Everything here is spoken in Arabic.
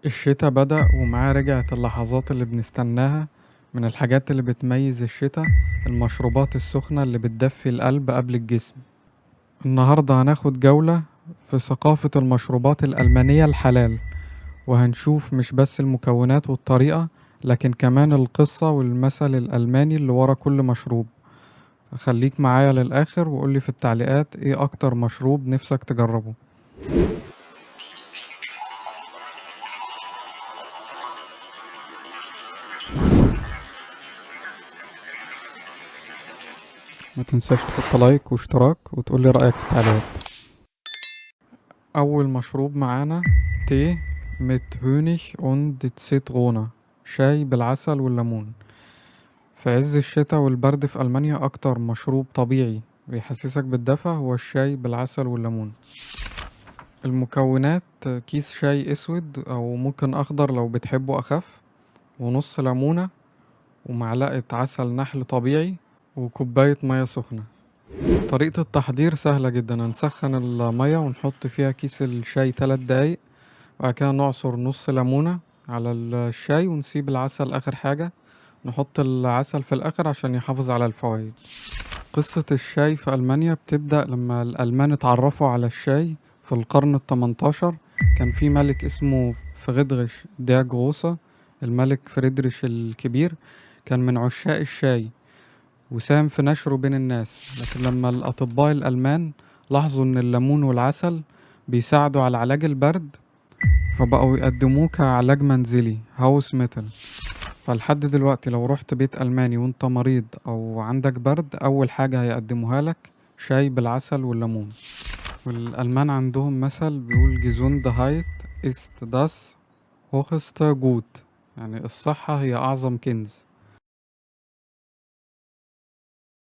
الشتا بدأ ومعاه رجعت اللحظات اللي بنستناها. من الحاجات اللي بتميز الشتا المشروبات السخنة اللي بتدفي القلب قبل الجسم. النهاردة هناخد جولة في ثقافة المشروبات الألمانية الحلال، وهنشوف مش بس المكونات والطريقة، لكن كمان القصة والمثل الألماني اللي ورا كل مشروب. خليك معايا للآخر وقولي في التعليقات ايه أكتر مشروب نفسك تجربه. ما تنساش تحط لايك واشتراك وتقولي رأيك في التعليقات. أول مشروب معانا تي mit Honig und Zitrone، شاي بالعسل والليمون. في عز الشتاء والبرد في ألمانيا أكتر مشروب طبيعي بيحسسك بالدفء هو الشاي بالعسل والليمون. المكونات: كيس شاي أسود أو ممكن أخضر لو بتحبه أخف، ونص ليمونة، ومعلقة عسل نحل طبيعي، وكوباية مية سخنة. طريقة التحضير سهلة جدا. هنسخن المية ونحط فيها كيس الشاي 3 دقايق، وبعد كده نعصر نص ليمونة على الشاي ونسيب العسل آخر حاجة. نحط العسل في الآخر عشان يحافظ على الفوائد. قصة الشاي في ألمانيا بتبدأ لما الألمان اتعرفوا على الشاي في القرن ال18. كان في ملك اسمه فريدريش ديا جروسا. الملك فريدريش الكبير كان من عشاق الشاي وساهم في نشره بين الناس. لكن لما الأطباء الألمان لاحظوا إن الليمون والعسل بيساعدوا على علاج البرد، فبقوا يقدموه كعلاج منزلي هاوس ميتال. فلحد دلوقتي لو رحت بيت ألماني وانت مريض أو عندك برد، أول حاجة هيقدموها لك شاي بالعسل والليمون. والألمان عندهم مثل بيقول Gesundheit ist das höchste Gut، يعني الصحة هي أعظم كنز.